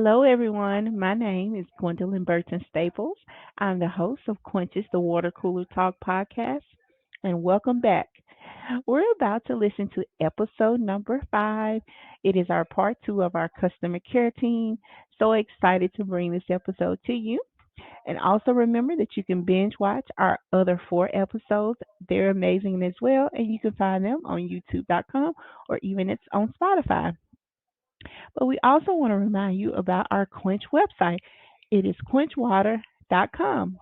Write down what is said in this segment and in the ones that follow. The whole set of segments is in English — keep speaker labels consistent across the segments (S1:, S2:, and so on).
S1: Hello, everyone. My name is Gwendolyn Burton Staples. I'm the host of Quenches the Water Cooler Talk podcast, and welcome back. We're about to listen to episode number 5. It is our part 2 of our customer care team. So excited to bring this episode to you. And also remember that you can binge watch our other 4 episodes. They're amazing as well, and you can find them on youtube.com or even it's on Spotify. But we also want to remind you about our Quench website. It is quenchwater.com.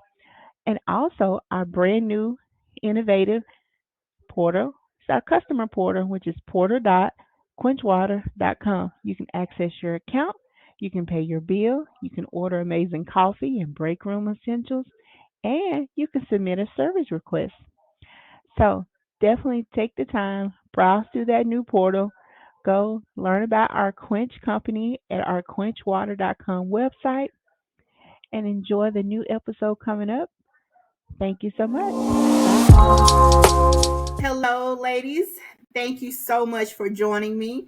S1: And also our brand new innovative portal. It's our customer portal, which is portal.quenchwater.com. You can access your account, you can pay your bill, you can order amazing coffee and break room essentials, and you can submit a service request. So definitely take the time, browse through that new portal, go learn about our Quench company at our quenchwater.com website, and enjoy the new episode coming up. Thank you so much. Bye.
S2: Hello, ladies. Thank you so much for joining me.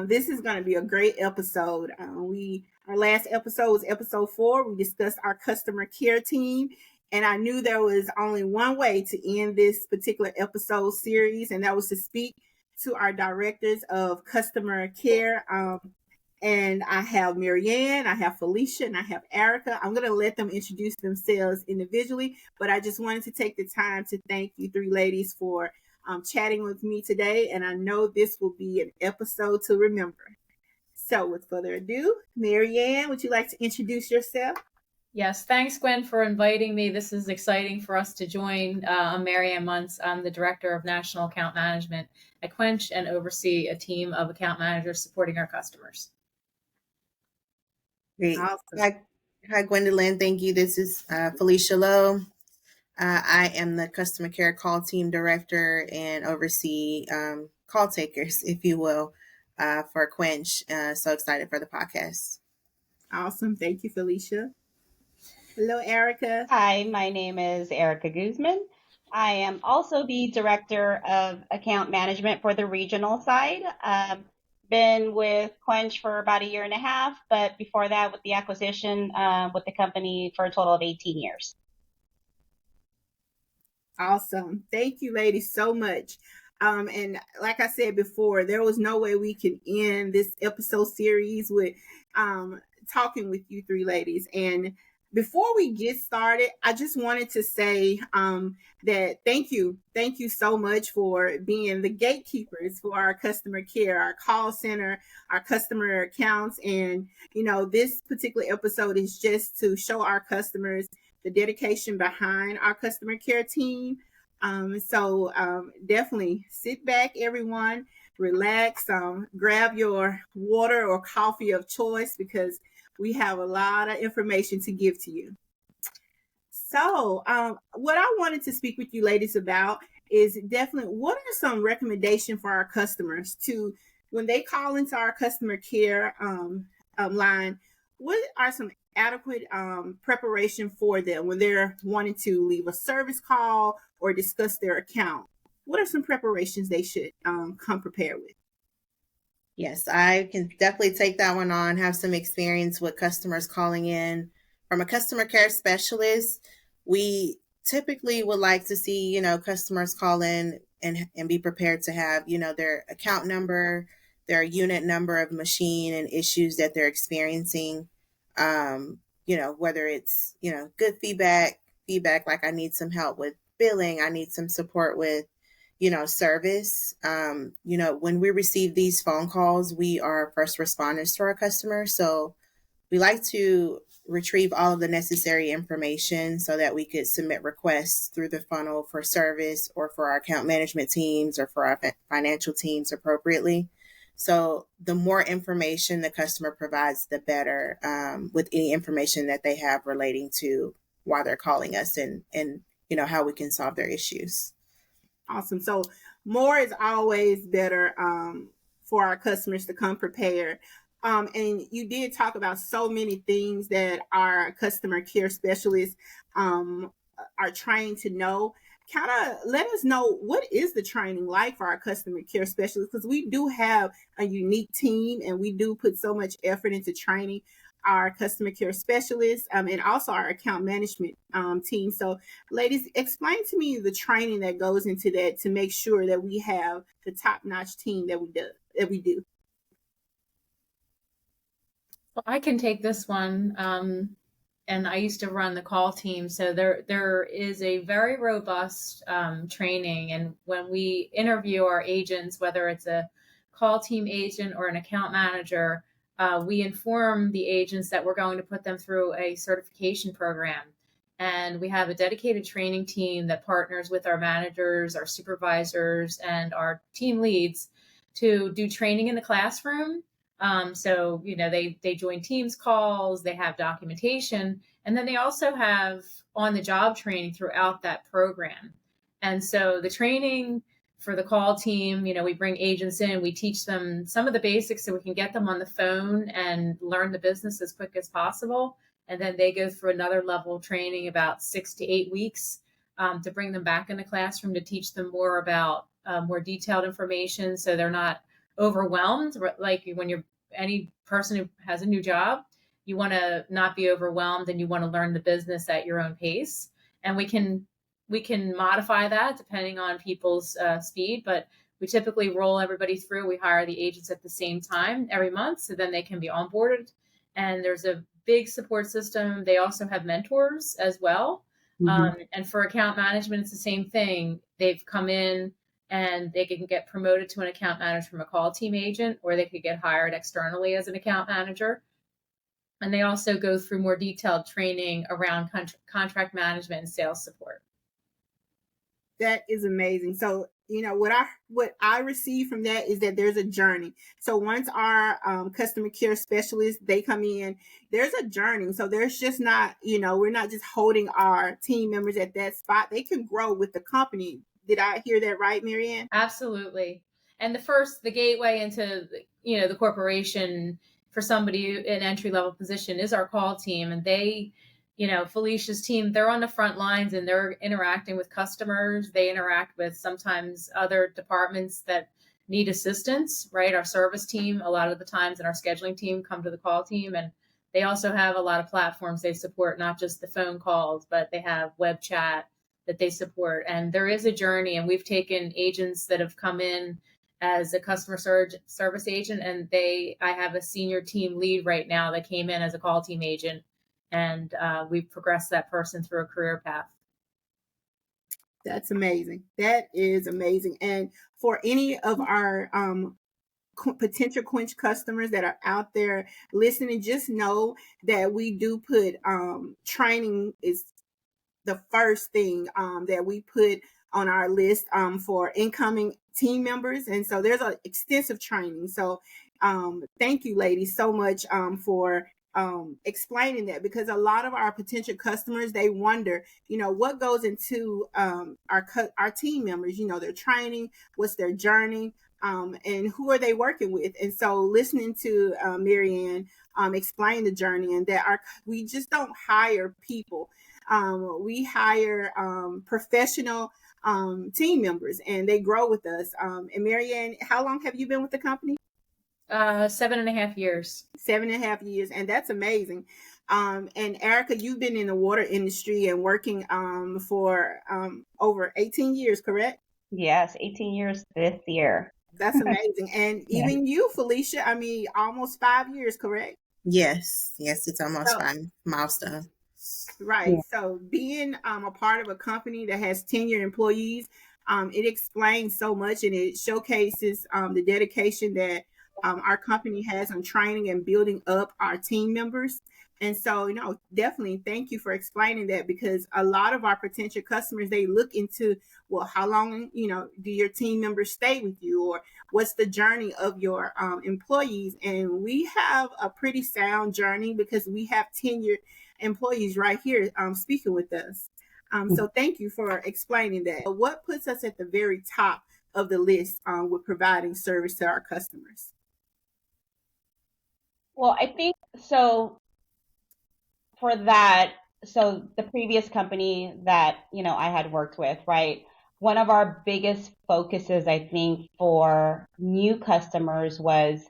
S2: This is going to be a great episode. We Our last episode was episode 4. We discussed our customer care team, and I knew there was only one way to end this particular episode series, and that was to speak to our directors of customer care. And I have Marianne, I have Felicia, and I have Erica. I'm going to let them introduce themselves individually, but I just wanted to take the time to thank you 3 ladies for chatting with me today. And I know this will be an episode to remember. So without further ado, Marianne, would you like to introduce yourself?
S3: Yes, thanks, Gwen, for inviting me. This is exciting for us to join. I'm Marianne Muntz. I'm the Director of National Account Management at Quench and oversee a team of account managers supporting our customers.
S4: Great.
S2: Awesome.
S4: Hi, Gwendolyn. Thank you. This is Felicia Lowe. I am the customer care call team director and oversee call takers, if you will, for Quench. So excited for the podcast.
S2: Awesome. Thank you, Felicia. Hello, Erica.
S5: Hi, my name is Erica Guzman. I am also the Director of Account Management for the regional side. Been with Quench for about a year and a half, but before that with the acquisition with the company for a total of 18 years.
S2: Awesome. Thank you, ladies, so much. And like I said before, there was no way we can end this episode series with talking with you 3 ladies. And before we get started, I just wanted to say that thank you so much for being the gatekeepers for our customer care, our call center, our customer accounts. And, this particular episode is just to show our customers the dedication behind our customer care team. So definitely sit back, everyone, relax, grab your water or coffee of choice because we have a lot of information to give to you. So what I wanted to speak with you ladies about is definitely what are some recommendations for our customers to when they call into our customer care line, what are some adequate preparation for them when they're wanting to leave a service call or discuss their account? What are some preparations they should come prepared with?
S4: Yes, I can definitely take that one on, have some experience with customers calling in. From a customer care specialist, we typically would like to see, customers call in and be prepared to have, their account number, their unit number of machine and issues that they're experiencing. Whether it's, good feedback like I need some help with billing, I need some support with service. When we receive these phone calls, we are first responders to our customers. So we like to retrieve all of the necessary information so that we could submit requests through the funnel for service or for our account management teams or for our financial teams appropriately. So the more information the customer provides, the better, with any information that they have relating to why they're calling us and how we can solve their issues.
S2: Awesome. So more is always better for our customers to come prepared. And you did talk about so many things that our customer care specialists are trained to know. Kind of let us know what is the training like for our customer care specialists, because we do have a unique team and we do put so much effort into training. our customer care specialists, and also our account management team. So, ladies, explain to me the training that goes into that to make sure that we have the top-notch team that we do.
S3: Well, I can take this one. And I used to run the call team, so there is a very robust training. And when we interview our agents, whether it's a call team agent or an account manager, we inform the agents that we're going to put them through a certification program. And we have a dedicated training team that partners with our managers, our supervisors, and our team leads to do training in the classroom. So, they join Teams calls, they have documentation, and then they also have on the job training throughout that program. And so the training for the call team, we bring agents in, we teach them some of the basics so we can get them on the phone and learn the business as quick as possible. And then they go through another level of training about 6 to 8 weeks to bring them back in the classroom to teach them more about more detailed information so they're not overwhelmed. Like when you're any person who has a new job, you want to not be overwhelmed and you want to learn the business at your own pace. And we can modify that depending on people's speed, but we typically roll everybody through. We hire the agents at the same time every month so then they can be onboarded. And there's a big support system. They also have mentors as well. Mm-hmm. And for account management, it's the same thing. They've come in and they can get promoted to an account manager from a call team agent, or they could get hired externally as an account manager. And they also go through more detailed training around contract management and sales support.
S2: That is amazing. So, what I receive from that is that there's a journey. So once our customer care specialists, they come in, there's a journey. So there's just not, we're not just holding our team members at that spot. They can grow with the company. Did I hear that right, Marianne?
S3: Absolutely. And the gateway into, the corporation for somebody in entry-level position is our call team. And they, Felicia's team, they're on the front lines and they're interacting with customers. They interact with sometimes other departments that need assistance, right? Our service team, a lot of the times, and our scheduling team come to the call team. And they also have a lot of platforms they support, not just the phone calls, but they have web chat that they support. And there is a journey, and we've taken agents that have come in as a customer service agent, and I have a senior team lead right now that came in as a call team agent, and we've progressed that person through a career path.
S2: That's amazing. That is amazing. And for any of our potential Quench customers that are out there listening, just know that we do put training is the first thing that we put on our list for incoming team members. And so there's an extensive training. So thank you, ladies, so much for explaining that, because a lot of our potential customers, they wonder, what goes into our team members, their training, what's their journey, and who are they working with. And so listening to Marianne explain the journey, and that we just don't hire people. We hire professional team members, and they grow with us. And Marianne, how long have you been with the company?
S3: 7.5 years.
S2: 7.5 years, and that's amazing. And Erica, you've been in the water industry and working for over 18 years, correct?
S5: Yes, 18 years this year.
S2: That's amazing. And even you, Felicia, almost 5 years, correct?
S4: Yes, it's almost 5 milestone.
S2: Right. Yeah. So being a part of a company that has tenured employees, it explains so much, and it showcases the dedication that our company has on training and building up our team members. And so, definitely thank you for explaining that, because a lot of our potential customers, they look into, well, how long, do your team members stay with you, or what's the journey of your employees? And we have a pretty sound journey because we have tenured employees right here speaking with us. So thank you for explaining that. What puts us at the very top of the list with providing service to our customers?
S5: Well, I think so. For that, so the previous company that, I had worked with, right? One of our biggest focuses, I think, for new customers was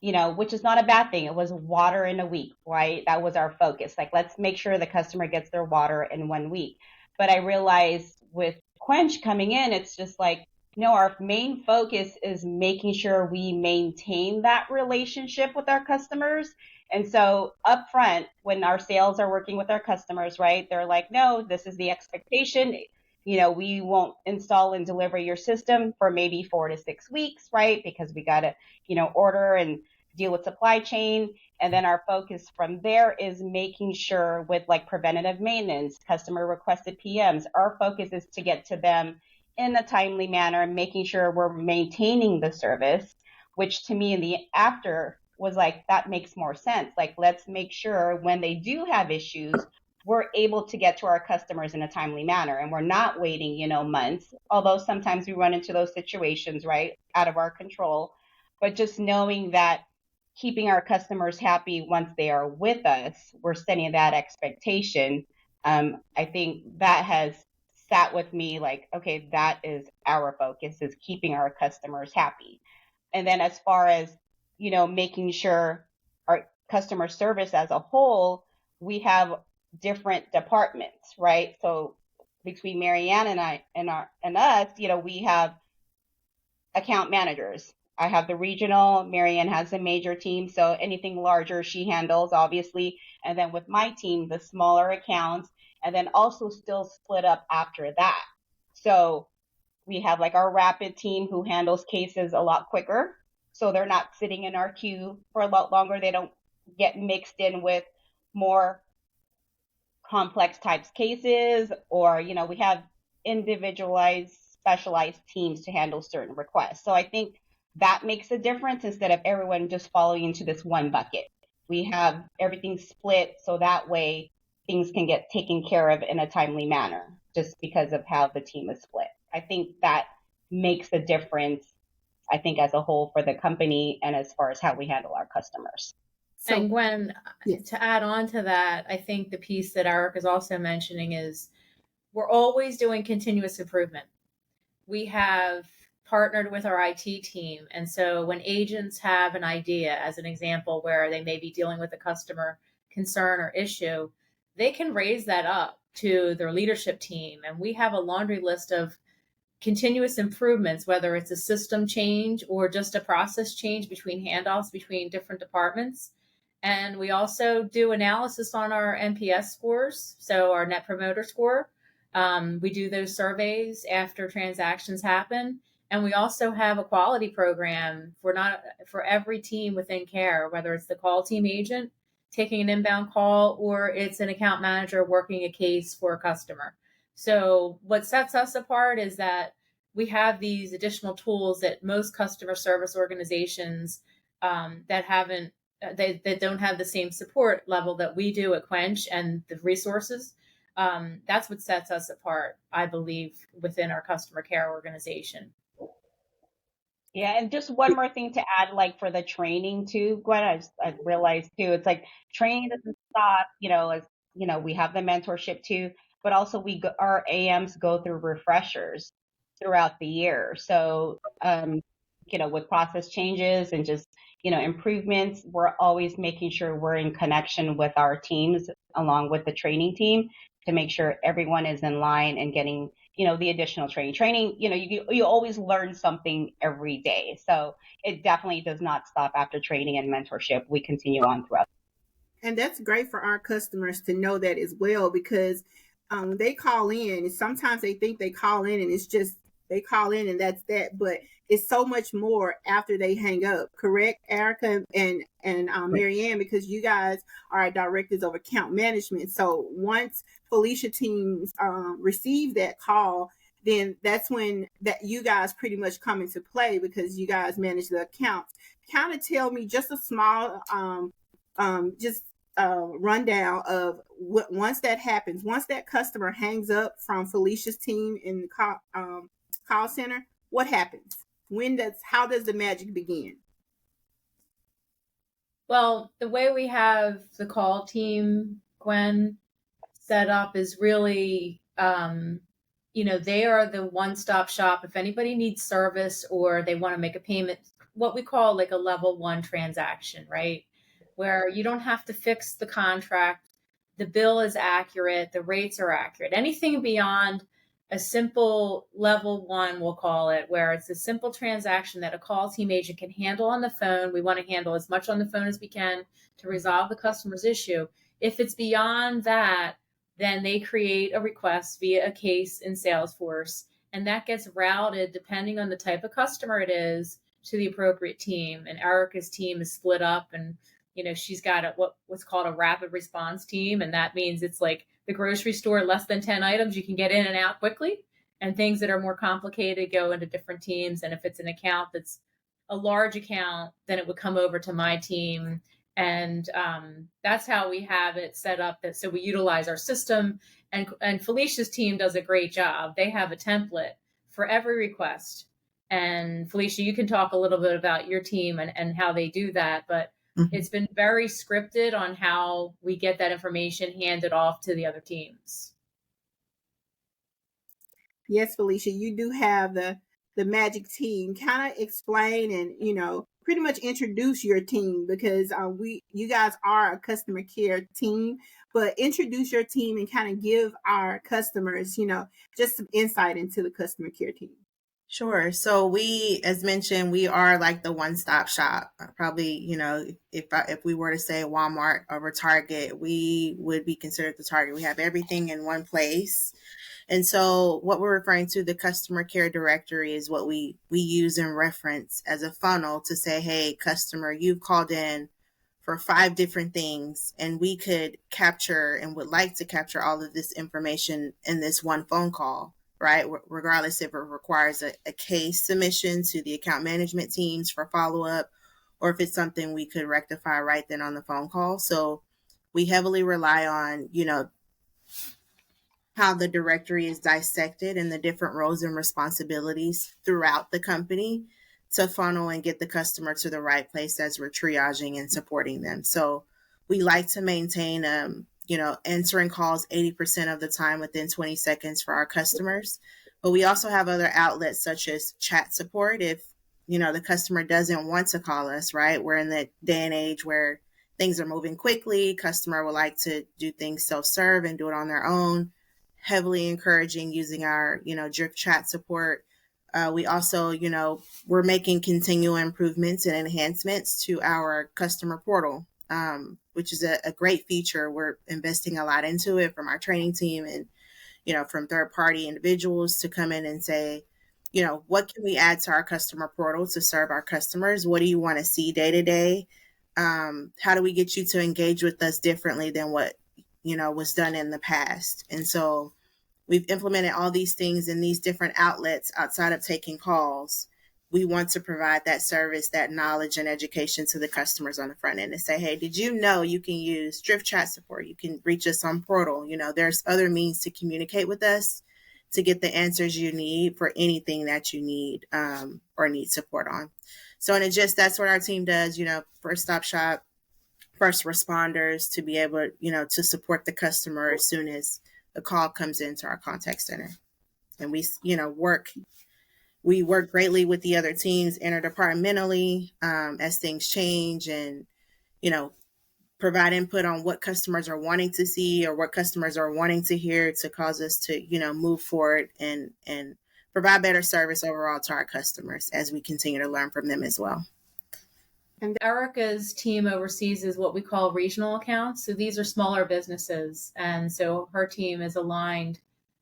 S5: which is not a bad thing. It was water in a week, right? That was our focus. Like, let's make sure the customer gets their water in 1 week. But I realized with Quench coming in, it's just like, no, our main focus is making sure we maintain that relationship with our customers. And so upfront, when our sales are working with our customers, right, they're like, no, this is the expectation. We won't install and deliver your system for maybe 4 to 6 weeks, right? Because we got to, order and deal with supply chain. And then our focus from there is making sure with like preventative maintenance, customer requested PMs, our focus is to get to them in a timely manner, making sure we're maintaining the service, which to me in the after was like, that makes more sense. Like, let's make sure when they do have issues, we're able to get to our customers in a timely manner, and we're not waiting, months, although sometimes we run into those situations, right, out of our control. But just knowing that keeping our customers happy once they are with us, we're setting that expectation. I think that has sat with me like, okay, that is our focus, is keeping our customers happy. And then as far as, making sure our customer service as a whole, we have different departments, right? So between Marianne and I and us, we have account managers. I have the regional, Marianne has the major team. So anything larger she handles, obviously. And then with my team, the smaller accounts, and then also still split up after that. So we have like our rapid team who handles cases a lot quicker. So they're not sitting in our queue for a lot longer. They don't get mixed in with more complex types cases, or, we have individualized, specialized teams to handle certain requests. So I think that makes a difference instead of everyone just falling into this one bucket. We have everything split so that way things can get taken care of in a timely manner just because of how the team is split. I think that makes a difference, I think, as a whole for the company and as far as how we handle our customers.
S3: So, and Gwen,
S2: yes.
S3: To add on to that, I think the piece that Eric is also mentioning is we're always doing continuous improvement. We have partnered with our IT team. And so when agents have an idea, as an example, where they may be dealing with a customer concern or issue, they can raise that up to their leadership team. And we have a laundry list of continuous improvements, whether it's a system change or just a process change between handoffs between different departments. And we also do analysis on our NPS scores, so our Net Promoter Score. We do those surveys after transactions happen. And we also have a quality program for every team within care, whether it's the call team agent taking an inbound call or it's an account manager working a case for a customer. So what sets us apart is that we have these additional tools that most customer service organizations that don't have the same support level that we do at Quench and the resources. That's what sets us apart, I believe, within our customer care organization.
S5: Yeah, and just one more thing to add, like for the training too, Gwen, I realized too, it's like training doesn't stop, as we have the mentorship too, but also our AMs go through refreshers throughout the year. So, with process changes and just, improvements, we're always making sure we're in connection with our teams along with the training team to make sure everyone is in line and getting, the additional training, you always learn something every day. So it definitely does not stop after training and mentorship. We continue on throughout.
S2: And that's great for our customers to know that as well, because they call in and sometimes they think they call in and it's just, they call in and that's that, but it's so much more after they hang up. Correct, Erica and Marianne, because you guys are directors of account management. So once Felicia teams receive that call, then that's when that you guys pretty much come into play because you guys manage the accounts. Kind of tell me just a small rundown of what once that happens, once that customer hangs up from Felicia's team in the call center, what happens? How does the magic begin?
S3: Well, the way we have the call team, Gwen, set up is really, they are the one-stop shop. If anybody needs service or they want to make a payment what we call like a level 1 transaction, right? Where you don't have to fix the contract. The bill is accurate. The rates are accurate. Anything beyond a simple level 1, we'll call it, where it's a simple transaction that a call team agent can handle on the phone. We want to handle as much on the phone as we can to resolve the customer's issue. If it's beyond that, then they create a request via a case in Salesforce, and that gets routed, depending on the type of customer it is, to the appropriate team. And Erica's team is split up, and she's got what's called a rapid response team, and that means it's like the grocery store, less than 10 items, you can get in and out quickly, and things that are more complicated go into different teams. And if it's an account that's a large account, then it would come over to my team. And that's how we have it set up. So we utilize our system, and Felicia's team does a great job. They have a template for every request. And Felicia, you can talk a little bit about your team and how they do that, but it's been very scripted on how we get that information handed off to the other teams.
S2: Yes, Felicia, you do have the magic team. Kind of explain and, pretty much introduce your team, because you guys are a customer care team, but introduce your team and kind of give our customers, just some insight into the customer care team.
S4: Sure. So we, as mentioned, we are like the one-stop shop. Probably, if we were to say Walmart or Target, we would be considered the Target. We have everything in one place. And so what we're referring to, the customer care directory, is what we use and reference as a funnel to say, hey, customer, you've called in for 5 different things, and we could capture and would like to capture all of this information in this one phone call, right? Regardless if it requires a case submission to the account management teams for follow-up, or if it's something we could rectify right then on the phone call. So we heavily rely on, how the directory is dissected and the different roles and responsibilities throughout the company to funnel and get the customer to the right place as we're triaging and supporting them. So we like to maintain, answering calls 80% of the time within 20 seconds for our customers. But we also have other outlets such as chat support. If, the customer doesn't want to call us, right? We're in the day and age where things are moving quickly. Customer would like to do things self-serve and do it on their own. Heavily encouraging using our, Drift chat support. We also, we're making continual improvements and enhancements to our customer portal, which is a great feature. We're investing a lot into it from our training team and, from third-party individuals to come in and say, what can we add to our customer portal to serve our customers? What do you want to see day to day? How do we get you to engage with us differently than what was done in the past? And so we've implemented all these things in these different outlets outside of taking calls. We want to provide that service, that knowledge and education to the customers on the front end and say, hey, did you know you can use Drift chat support? You can reach us on portal. There's other means to communicate with us to get the answers you need for anything that you need or need support on. So in a gist, that's what our team does, first stop shop, first responders to be able, to support the customer as soon as a call comes into our contact center. And we, work greatly with the other teams interdepartmentally as things change and, provide input on what customers are wanting to see or what customers are wanting to hear to cause us to, move forward and provide better service overall to our customers as we continue to learn from them as well.
S3: And Erica's team oversees is what we call regional accounts. So these are smaller businesses. And so her team is aligned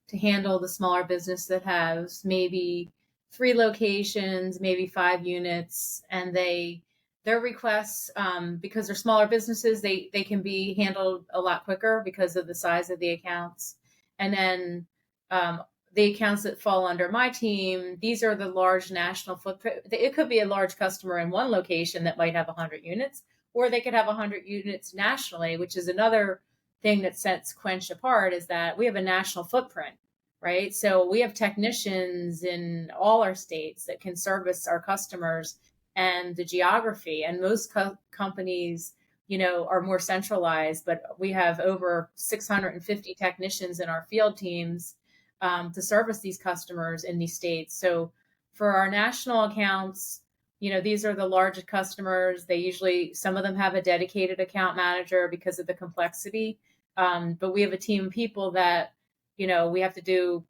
S3: to handle the smaller business that has maybe 3 locations, maybe 5 units. And their requests, because they're smaller businesses, they can be handled a lot quicker because of the size of the accounts. And then the accounts that fall under my team, these are the large national footprint. It could be a large customer in one location that might have 100 units, or they could have 100 units nationally, which is another thing that sets Quench apart, is that we have a national footprint, right? So we have technicians in all our states that can service our customers and the geography. And most companies, are more centralized, but we have over 650 technicians in our field teams to service these customers in these states. So for our national accounts, these are the largest customers. They usually, some of them have a dedicated account manager because of the complexity. But we have a team of people that, we have to do,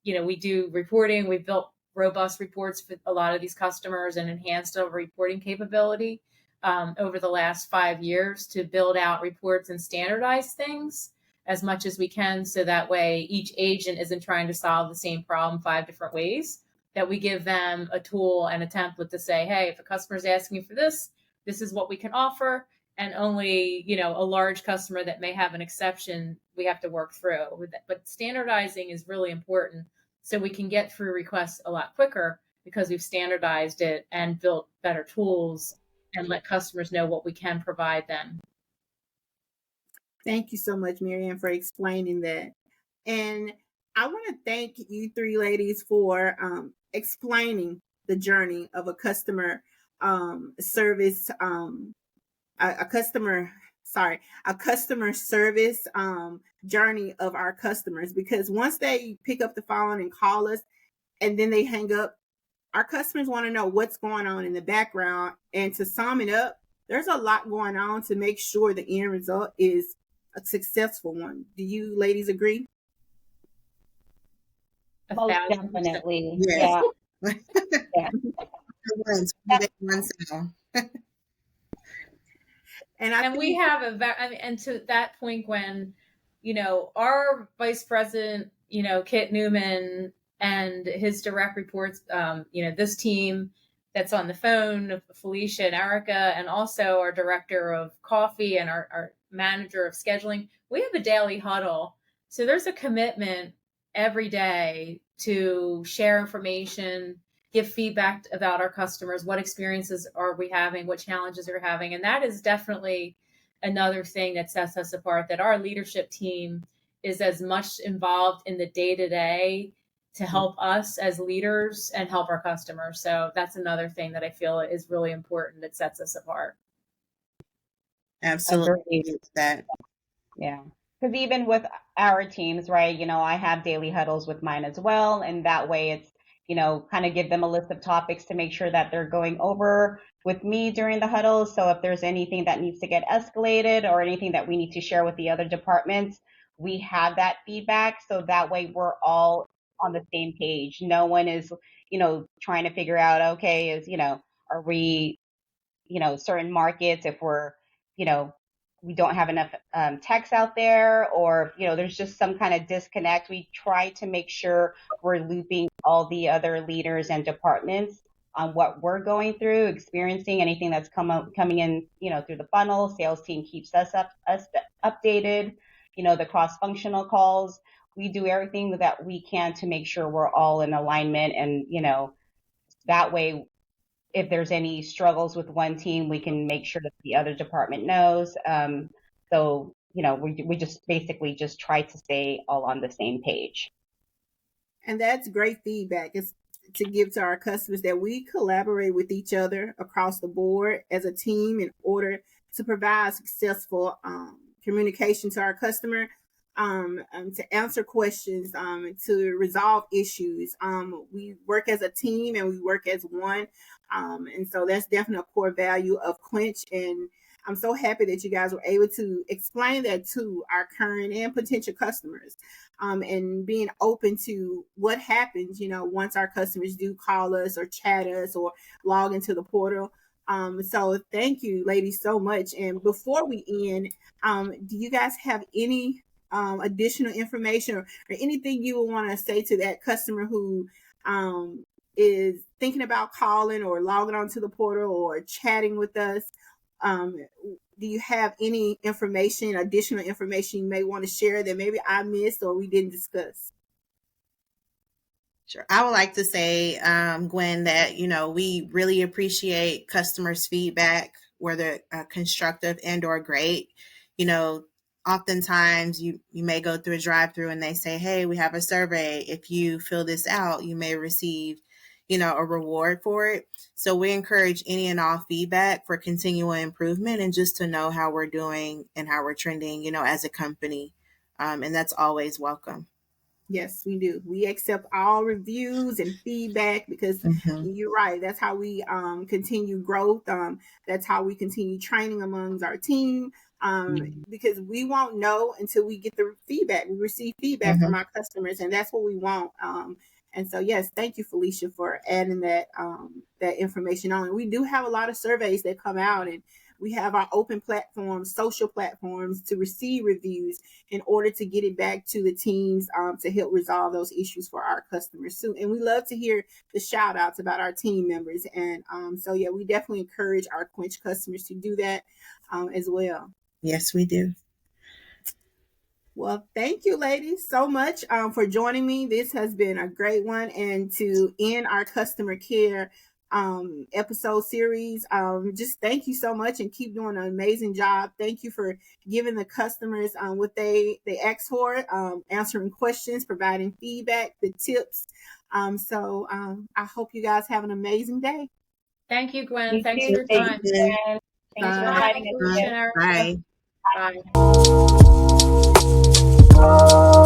S3: we do reporting. We've built robust reports for a lot of these customers and enhanced our reporting capability over the last 5 years to build out reports and standardize things as much as we can. So that way each agent isn't trying to solve the same problem 5 different ways, that we give them a tool and a template to say, hey, if a customer is asking for this, this is what we can offer. And only, a large customer that may have an exception, we have to work through with that. But standardizing is really important so we can get through requests a lot quicker because we've standardized it and built better tools and let customers know what we can provide them.
S2: Thank you so much, Marianne, for explaining that. And I want to thank you 3 ladies for explaining the journey of a customer service, a customer service journey of our customers. Because once they pick up the phone and call us and then they hang up, our customers want to know what's going on in the background. And to sum it up, there's a lot going on to make sure the end result is a successful one. Do you ladies agree?
S5: Most
S3: 1,000%.
S5: definitely.
S4: Yes.
S5: Yeah. Yeah.
S2: And
S3: we have and to that point, Gwen, our vice president, Kit Newman and his direct reports, this team that's on the phone, Felicia and Erica, and also our director of coffee and our manager of scheduling, we have a daily huddle. So there's a commitment every day to share information, give feedback about our customers, what experiences are we having, what challenges are we having. And that is definitely another thing that sets us apart, that our leadership team is as much involved in the day-to-day to help us as leaders and help our customers. So that's another thing that I feel is really important that sets us apart.
S4: Absolutely. That.
S5: Yeah. Because even with our teams, right, I have daily huddles with mine as well. And that way it's, kind of give them a list of topics to make sure that they're going over with me during the huddles. So if there's anything that needs to get escalated or anything that we need to share with the other departments, we have that feedback. So that way we're all on the same page. No one is, trying to figure out, okay, are we, certain markets, if we're, we don't have enough techs out there, or there's just some kind of disconnect. We try to make sure we're looping all the other leaders and departments on what we're going through, experiencing, anything that's coming in, through the funnel. Sales team keeps us updated. The cross-functional calls. We do everything that we can to make sure we're all in alignment, and that way, if there's any struggles with one team, we can make sure that the other department knows. So, we just basically just try to stay all on the same page.
S2: And that's great feedback. It's to give to our customers, that we collaborate with each other across the board as a team in order to provide successful communication to our customer, to answer questions, to resolve issues. We work as a team and we work as one. And so that's definitely a core value of Quench. And I'm so happy that you guys were able to explain that to our current and potential customers, and being open to what happens, once our customers do call us or chat us or log into the portal. So thank you, ladies, so much. And before we end, do you guys have any additional information or anything you would want to say to that customer who is thinking about calling or logging onto the portal or chatting with us? Do you have any additional information you may want to share that maybe I missed or we didn't discuss?
S4: Sure. I would like to say, Gwen, that, we really appreciate customers' feedback, whether constructive and or great. Oftentimes you may go through a drive-through and they say, hey, we have a survey. If you fill this out, you may receive, a reward for it. So we encourage any and all feedback for continual improvement and just to know how we're doing and how we're trending, as a company. And that's always welcome.
S2: Yes, we do. We accept all reviews and feedback because you're right. That's how we continue growth. That's how we continue training amongst our team. Because we won't know until we get the feedback. We receive feedback from our customers, and that's what we want. And so, yes, thank you, Felicia, for adding that information on. And we do have a lot of surveys that come out, and we have our open platforms, social platforms to receive reviews in order to get it back to the teams to help resolve those issues for our customers too. And we love to hear the shout outs about our team members. And so, yeah, we definitely encourage our Quench customers to do that as well.
S4: Yes, we do.
S2: Well, thank you, ladies, so much for joining me. This has been a great one. And to end our customer care episode series, just thank you so much and keep doing an amazing job. Thank you for giving the customers what they ask for, answering questions, providing feedback, the tips. So I hope you guys have an amazing day.
S3: Thank you, Gwen. Thanks
S5: you.
S3: for your
S5: Thank
S3: time.
S5: you, Gwen. Thanks for
S3: Bye,
S5: inviting us.
S3: Felicia and Erica.
S4: Bye.
S3: Bye.